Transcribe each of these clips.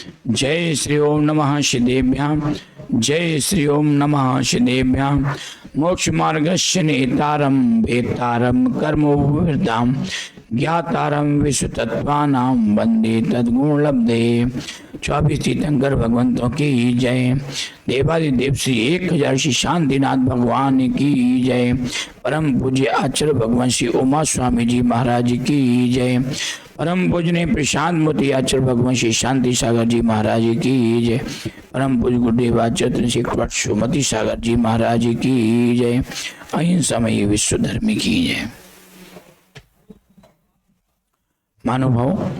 जय श्री ओम नमः श्रीदेव्याम। जय श्री ओम नमः श्रीदेव्याम। मोक्ष मार्गस्य नेतारम वेतारम कर्मोविदाम ज्ञातारम विश्व तत्वानां वंदे तद्गुण लब्धे। 24 तीर्थंकर भगवंतों की जय। देवादिदेव श्री 1000 श्री शांतिनाथ भगवान की जय। परम पूज्य आचार्य भगवान श्री उमा स्वामी जी महाराज की जय। परम पूजनीय प्रशांत मूर्ति आचार्य भगवान श्री शांति सागर जी महाराज की जय। परम पूज्य गुरुदेव आचार्य श्री सुमति सागर जी महाराज की जय। अहिंसामयी विश्व धर्म की जय। महानुभाव,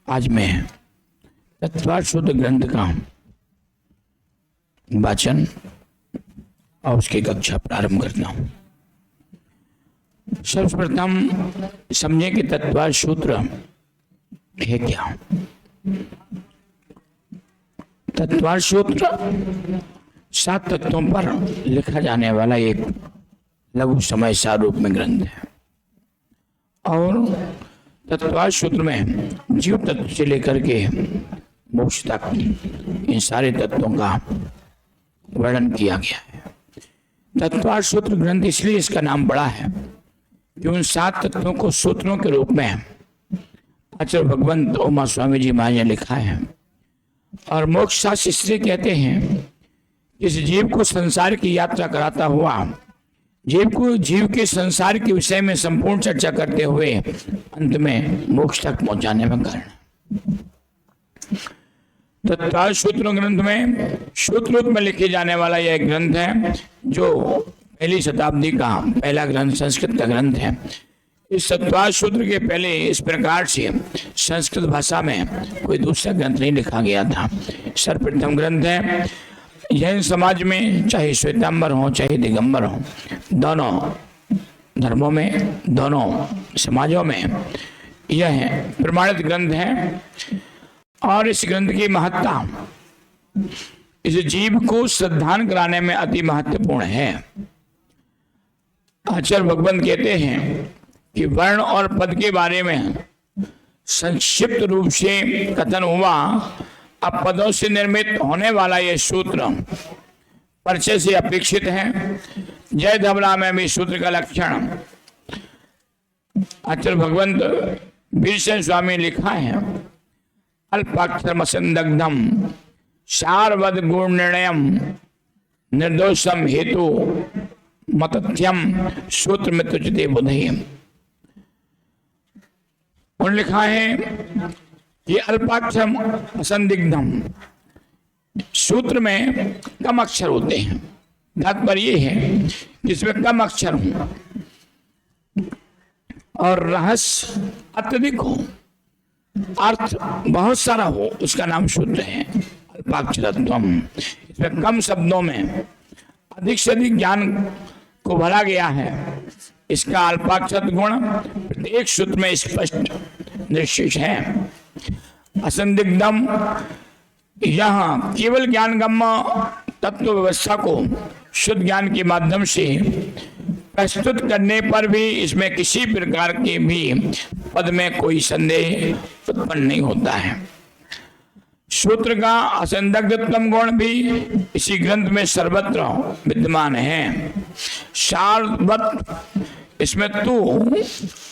आज मैं तत्वार्थ शुद्ध ग्रंथ का वाचन और उसकी कक्षा प्रारंभ करता हूं। सर्वप्रथम समझे कि तत्वार्थ सूत्र है क्या। तत्वार्थ सूत्र 7 तत्वों पर लिखा जाने वाला एक लघु समय सार रूप में ग्रंथ है और तत्वार्थ सूत्र में जीव तत्व से लेकर के मोक्ष तक इन सारे तत्वों का वर्णन किया गया है। तत्वार्थ सूत्र ग्रंथ इसलिए इसका नाम बड़ा है कि उन 7 तत्वों को सूत्रों के रूप में आचार्य भगवंत उमा स्वामी जी महाराज ने लिखा है। और मोक्ष शास्त्र इसलिए कहते हैं इस जीव को संसार की यात्रा कराता हुआ जीव के संसार के विषय में संपूर्ण चर्चा करते हुए अंत में मोक्ष तक पहुंचाने में कारण। तत्वार्थ सूत्र ग्रंथ में सूत्र रूप में लिखे जाने वाला यह ग्रंथ है जो पहली शताब्दी का पहला ग्रंथ संस्कृत का ग्रंथ है। इस तत्वार्थ सूत्र के पहले इस प्रकार से संस्कृत भाषा में कोई दूसरा ग्रंथ नहीं लिखा गया था। सर्वप्रथम ग्रंथ है। जैन समाज में चाहे श्वेतांबर हो चाहे दिगंबर हो, दोनों धर्मों में दोनों समाजों में यह प्रमाणित ग्रंथ है। और इस ग्रंथ की महत्ता इस जीव को श्रद्धान कराने में अति महत्वपूर्ण है। आचार्य भगवंत कहते हैं कि वर्ण और पद के बारे में संक्षिप्त रूप से कथन हुआ। अब पदों से निर्मित होने वाला यह सूत्र परिचय से अपेक्षित है। जय धवला में भी सूत्र का लक्षण आचार्य भगवंत वीरसेन स्वामी लिखा है। अल्पाक्षर संदग्धम सारवद गुण निर्णयम निर्दोषम हेतु मतथ्यम सूत्र में तुझते बुधेय। उन्होंने लिखा है कि अल्पाक्षर असंदिग्धम, सूत्र में कम अक्षर होते हैं। तात्पर्य ये है कि इसमें कम अक्षर हो और रहस्य अत्यधिक हो, अर्थ बहुत सारा हो, उसका नाम सूत्र है। अल्पाक्षरत्वम, इसमें कम शब्दों में अधिक से अधिक ज्ञान को भरा गया है। इसका अल्पाक्षर गुण प्रत्येक सूत्र में स्पष्ट निश्चित है। असंदिग्धम, यहाँ केवल ज्ञान गम्य तत्व व्यवस्था को शुद्ध ज्ञान के माध्यम से प्रस्तुत करने पर भी इसमें किसी प्रकार के भी पद में कोई संदेह उत्पन्न नहीं होता है। सूत्र का असंदिग्धतम गुण भी इसी ग्रंथ में सर्वत्र विद्यमान है। सारवत, इसमें तू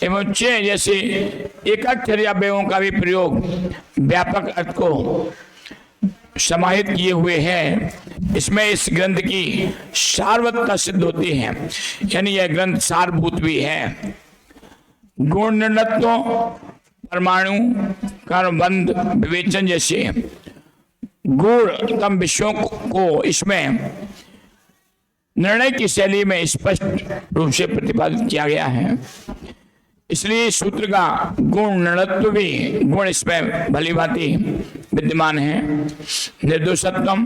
एवं चे जैसे एकाक्षर या व्ययों का भी प्रयोग व्यापक अर्थ को समाहित किए हुए है। इसमें इस ग्रंथ की सारवत्ता सिद्ध होती है, यानी यह ग्रंथ सारभूत भी है। गुण निर्णत्व, परमाणु कर्मबंध विवेचन जैसे गुणतम विषयों को इसमें निर्णय की शैली में स्पष्ट रूप से प्रतिपादित किया गया है। इसलिए सूत्र का गुण निर्णत्व भी गुण इसमें भली भांति विद्यमान है। निर्दोषत्वम,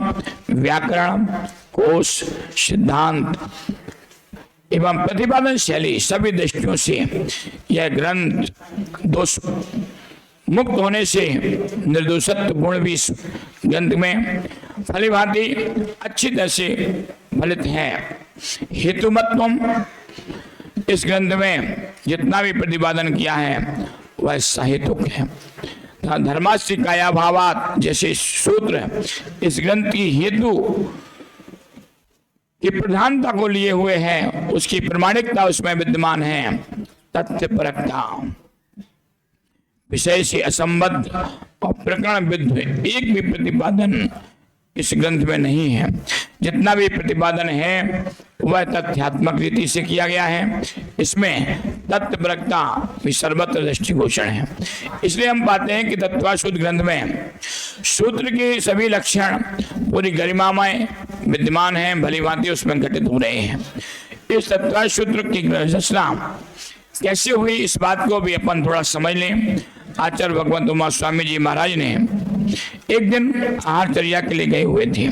व्याकरण, कोश, सिद्धांत एवं प्रतिपादन शैली सभी दृष्टियों से यह ग्रंथ दोष मुक्त होने से निर्दोषत्व गुण भी इस ग्रंथ में भली भांति अच्छी तरह से फलित है। हेतुमत्वम, इस ग्रंथ में जितना भी प्रतिपादन किया है वह सहेतुक है। धर्मास्य काया भावात जैसे सूत्र इस ग्रंथ की हेतु की प्रधानता को लिए हुए हैं, उसकी प्रमाणिकता उसमें विद्यमान है। तथ्य परकता, विषय से असंबद्ध और प्रकरण विद्ध एक भी प्रतिपादन इस ग्रंथ में नहीं है। जितना भी प्रतिपादन है वह तथ्यात्मक रीति से किया गया है। इसमें तत्वपरकता भी सर्वत्र दृष्टिगोचर है। इसलिए हम पाते हैं कि तत्वाशुद्ध ग्रंथ में सूत्र के सभी लक्षण पूरी गरिमामय विद्यमान हैं, भली भांति उसमें घटित हो रहे हैं। इस तत्वाशुद्ध की रचना कैसे हुई इस बात को भी अपन थोड़ा समझ लें। आचार्य भगवंत उमा स्वामी जी महाराज ने एक दिन आहारचर्या के लिए गए हुए थे।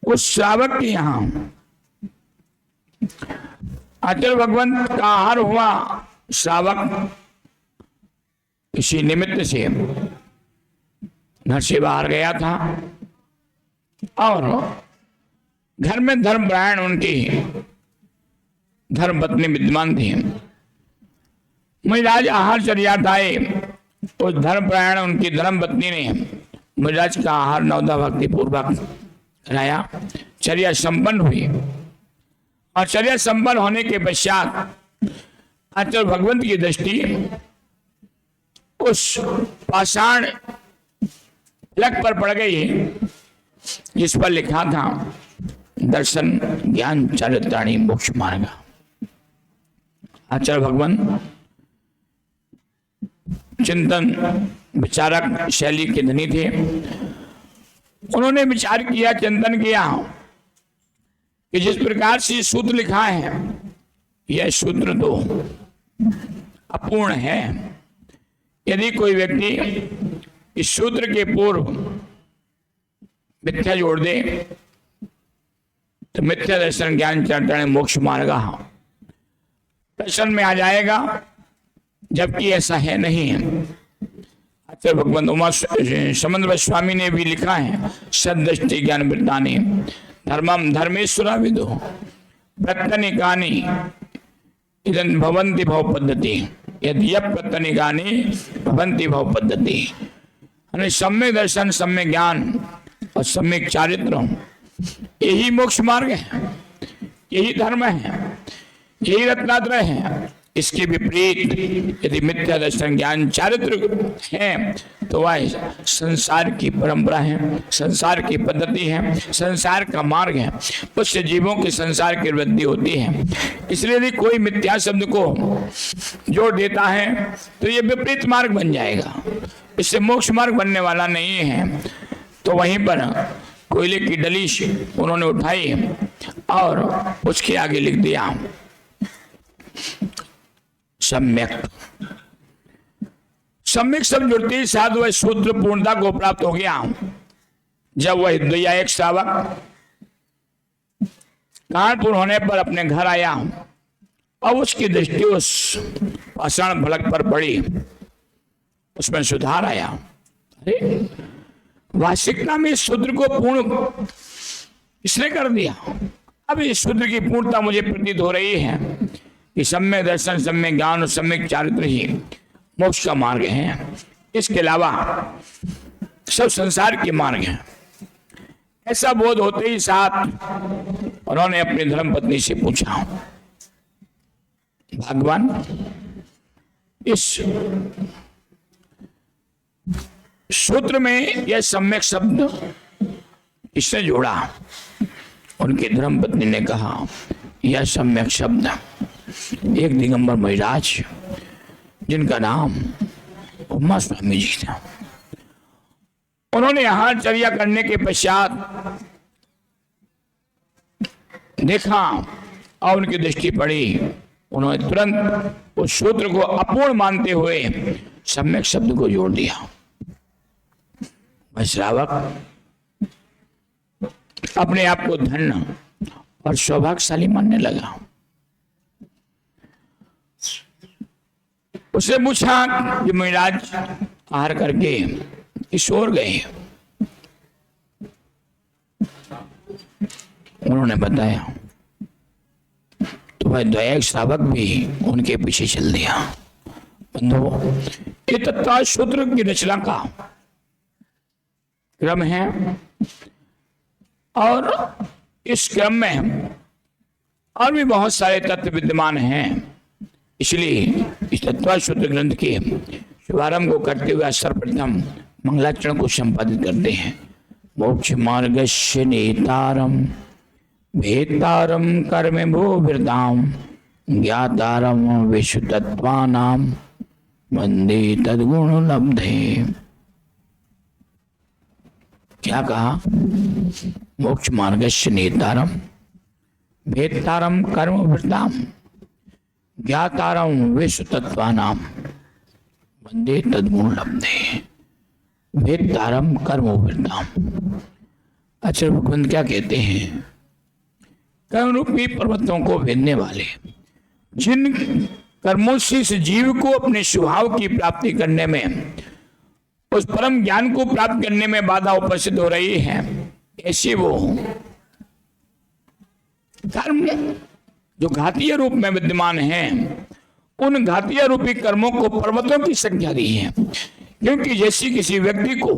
उस श्रावक के यहाँ आचार्य भगवंत का आहार हुआ। श्रावक किसी निमित्त से घर से बाहर गया था और घर में धर्मपरायण उनकी धर्मपत्नी विद्यमान थी। महाराज आहारचर्याठाए उस धर्मपरायण उनकी धर्मपत्नी ने महाराज का आहार नवदा भक्ति पूर्वक कराया। चर्या संपन्न हुई और चर्या संपन्न होने के पश्चात आचार्य भगवंत की दृष्टि उस पाषाण फलक पर पड़ गई जिस पर लिखा था दर्शन ज्ञान चारित्राणी मोक्ष मार्ग। आचार्य भगवान चिंतन विचारक शैली के धनी थे। उन्होंने विचार किया, चिंतन किया कि जिस प्रकार से सूत्र लिखा है यह सूत्र तो अपूर्ण है। यदि कोई व्यक्ति इस सूत्र के पूर्व मिथ्या जोड़ दे तो मिथ्या दर्शन ज्ञान चारित्राणी मोक्ष मार्ग दर्शन में आ जाएगा, जबकि ऐसा है नहीं। आचार्य भगवंत उमा समन्वय स्वामी ने भी लिखा है सदृष्टि ज्ञान वृत्तानि धर्मम धर्मेश्वरा विदो प्रत्यनिकानि इदं भवन्ति भव पद्धति यदि प्रत्यनिकानि भवन्ति भव पद्धति। यानी सम्यक दर्शन, सम्यक ज्ञान और सम्यक चारित्र यही मोक्ष मार्ग है, यही धर्म है, यही रत्नात्रय है। इसके विपरीत यदि मिथ्या दर्शन ज्ञान चारित्र है तो वह संसार की परंपरा है, संसार की पद्धति है, संसार का मार्ग है। उससे जीवों के संसार की वृद्धि होती है। इसलिए यदि कोई मिथ्या शब्द को जोड़ देता है तो ये विपरीत मार्ग बन जाएगा, इससे मोक्ष मार्ग बनने वाला नहीं है। तो वहीं पर कोयले की डली उन्होंने उठाई और उसके आगे लिख दिया सम्यक। सम्यक शब्द जुड़ते ही साथ वह सूत्र पूर्णता को प्राप्त हो गया। जब वह द्विया एक श्रावक कानपुर होने पर अपने घर आया और उसकी दृष्टि उस पाषाण फलक पर पड़ी, उसमें सुधार आया। अरे वास्तविकता में इस सूत्र को पूर्ण इसने कर दिया। अब इस सूत्र की पूर्णता मुझे प्रतीत हो रही है कि सम्यक दर्शन, सम्यक ज्ञान और सम्यक चारित्र ही मोक्ष का मार्ग है। इसके अलावा सब संसार के मार्ग हैं। ऐसा बोध होते ही साथ उन्होंने अपनी धर्मपत्नी से पूछा, भगवान इस सूत्र में यह सम्यक शब्द इसने जोड़ा। उनकी धर्मपत्नी ने कहा यह सम्यक शब्द एक दिगंबर महाराज जिनका नाम उमा स्वामी जी था, उन्होंने आहारचर्या करने के पश्चात देखा और उनकी दृष्टि पड़ी। उन्होंने तुरंत उस सूत्र को अपूर्ण मानते हुए सम्यक शब्द को जोड़ दिया। वह श्रावक अपने आप को धन्य और सौभाग्यशाली मानने लगा। उसने पूछा कि महाराज आहार करके किशोर गए। उन्होंने बताया तो वह द्वैक श्रावक भी उनके पीछे चल दिया। बंधुओं, ये तत्व सूत्र की रचना का क्रम है और इस क्रम में और भी बहुत सारे तत्व विद्यमान हैं। इसलिए इस तत्व सूत्र ग्रंथ के शुभारंभ को करते हुए सर्वप्रथम मंगलाचरण को संपादित करते हैं। मोक्ष मार्गस्य नेतारम भेतारम कर्म भो वृताम ज्ञातारम विश्व तत्वानाम वंदे तद्गुण लब्धे। क्या कहा? मोक्ष मार्गस्य नेतारम भेतारम कर्म वृताम ज्ञातारम विश्व तत्वानाम वंदे तद्गुण लब्धे। भेतारम कर्म वृताम। अच्छा, भगवंत क्या कहते हैं? कर्म रूपी पर्वतों को भेदने वाले, जिन कर्मों से इस जीव को अपने स्वभाव की प्राप्ति करने में, उस परम ज्ञान को प्राप्त करने में बाधा उपस्थित हो रही है, ऐसे वो कर्म जो घातीय रूप में विद्यमान हैं, उन घातीय रूपी कर्मों को पर्वतों की संख्या दी है। क्योंकि जैसे किसी व्यक्ति को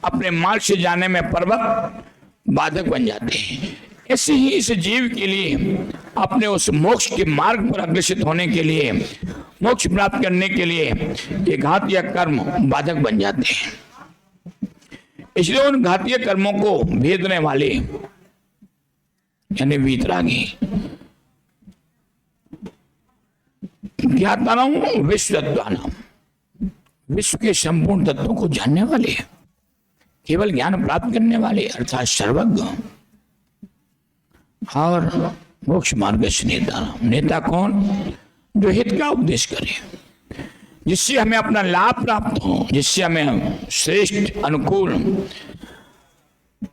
अपने मार्ग से जाने में पर्वत बाधक बन जाते हैं, ऐसे ही इस जीव के लिए अपने उस मोक्ष के मार्ग पर अग्रसित होने के लिए, मोक्ष प्राप्त करने के लिए ये घातीय कर्म बाधक बन जाते हैं। इसलिए उन घातीय कर्मों को भेदने वाले यानी वीतरागी, ज्ञातानाम विश्व तत्वानाम, विश्व के संपूर्ण तत्वों को जानने वाले, केवल ज्ञान प्राप्त करने वाले अर्थात सर्वज्ञ। और मोक्ष मार्ग से नेता, नेता कौन? जो हित का उपदेश करे, जिससे हमें अपना लाभ प्राप्त हो, जिससे हमें श्रेष्ठ अनुकूल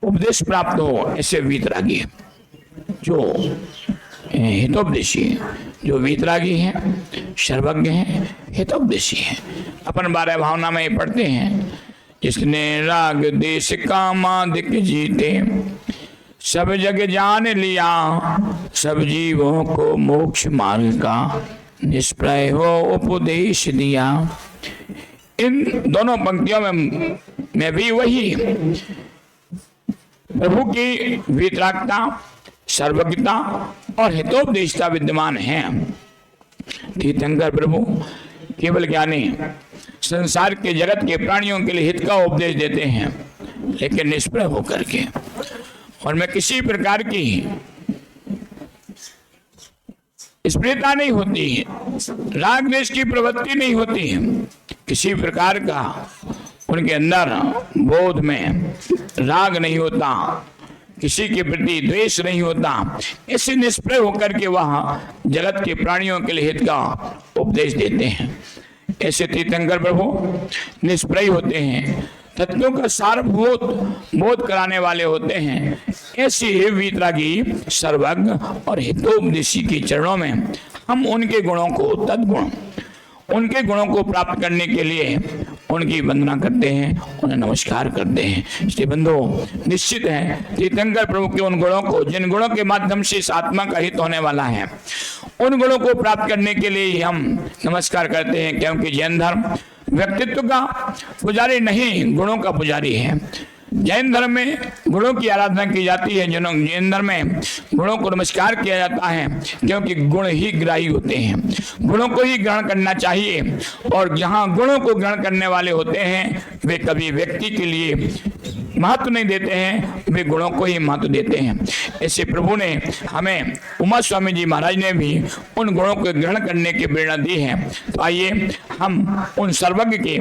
उपदेश प्राप्त हो, ऐसे वीतरागी जो हितोपदेशी, जो वीतरागी हैं, सर्वज्ञ हैं, हितोपदेशी हैं। अपन 12 भावना में पढ़ते हैं, जिसने राग देश कामादिक जीते, सब जग जान लिया, सब जीवों को मोक्ष मार्ग का निष्प्रय हो उपदेश दिया। इन दोनों पंक्तियों में भी वही प्रभु की वीतरागता, सर्वज्ञता और हितोपदेशता विद्यमान है। तीर्थंकर प्रभु केवल ज्ञानी संसार के जगत के प्राणियों के लिए हित का उपदेश देते हैं, लेकिन निष्प्रय होकर के, और मैं किसी प्रकार की स्प्रियता नहीं होती, राग द्वेष की प्रवृत्ति नहीं होती, किसी प्रकार का उनके अंदर बोध में राग नहीं होता, किसी के प्रति द्वेष नहीं होता, ऐसे निष्प्रय होकर के वह जगत के प्राणियों के लिए हित का उपदेश देते हैं। ऐसे तीर्थंकर प्रभु निष्प्रय होते हैं, तत्वों का सारभूत बोध कराने वाले होते हैं। ऐसे ही वीतरागी, सर्वज्ञ और हितोपदेशी के चरणों में हम उनके गुणों को, तद्गुण उनके गुणों को प्राप्त करने के लिए उनकी वंदना करते हैं, उन्हें नमस्कार करते हैं। इसलिए बंधु, निश्चित है तीर्थंकर प्रभु के उन गुणों को, जिन गुणों के माध्यम से इस आत्मा का हित होने वाला है, उन गुणों को प्राप्त करने के लिए ही हम नमस्कार करते हैं। क्योंकि जैन धर्म व्यक्तित्व का पुजारी नहीं, गुणों का पुजारी है। जैन धर्म में गुणों की आराधना की जाती है, जैन धर्म में गुणों को नमस्कार किया जाता है, क्योंकि गुण ही ग्राही होते हैं, गुणों को ही ग्रहण करना चाहिए। और जहाँ गुणों को ग्रहण करने वाले होते हैं, वे कभी व्यक्ति के लिए महत्व नहीं देते हैं, वे गुणों को ही महत्व देते हैं। ऐसे प्रभु ने हमें, उमा स्वामी जी महाराज ने भी उन गुणों को ग्रहण करने की प्रेरणा दी है। तो आइए हम उन सर्वज्ञ के,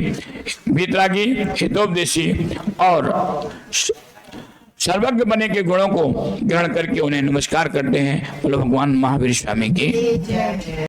वीतरागी, हितोपदेशी और सर्वज्ञ बने के गुणों को ग्रहण करके उन्हें नमस्कार करते हैं। बोलो भगवान महावीर स्वामी की।